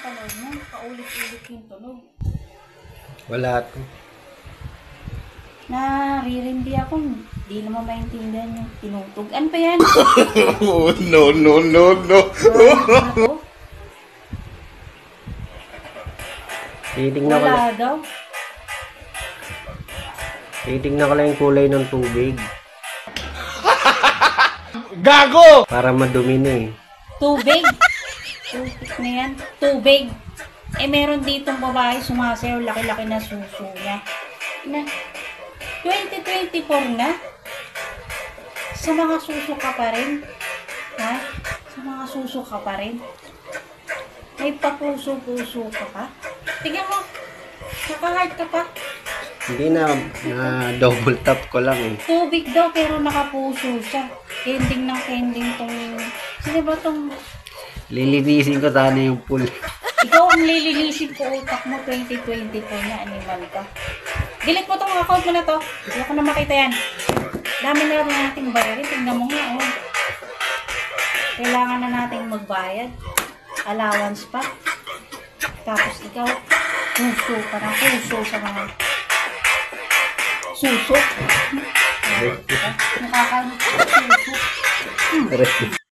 napapanood mo? Paulit-ulit yung tunog. Wala to. Naririndi ako. Di naman maintindihan yung tinutug. Ano pa yan? Oh, no, no, no, no. Ano to? Titignan ko Wala lang. daw. Titignan ko lang yung kulay ng tubig. Gago! Para madumi na eh. Tubig. Tubig na yan. Tubig. Eh, meron ditong babae sumasayaw. Laki-laki na suso niya. Na, 2024 na? Sa mga suso ka pa rin? Ha? Sa mga suso ka pa rin? May papuso-puso ka pa? Tignan mo. Naka-heart ka pa. Hindi na, double tap ko lang eh. Tubig daw pero nakapuso siya. Kending ng kending tong... Sino ba tong... Lilinisin ko sana yung pool. Ikaw ang lilinisin ko utak mo 2024 na animal ka. Delete mo tong account mo na to. Hindi ko na makita yan. Dami na rin nating bayarin. Tingnan mo nga oh. Kailangan na nating magbayad. Allowance pa. Tapos ikaw, puso ka na. Puso sa mga suso. Nakaka suso.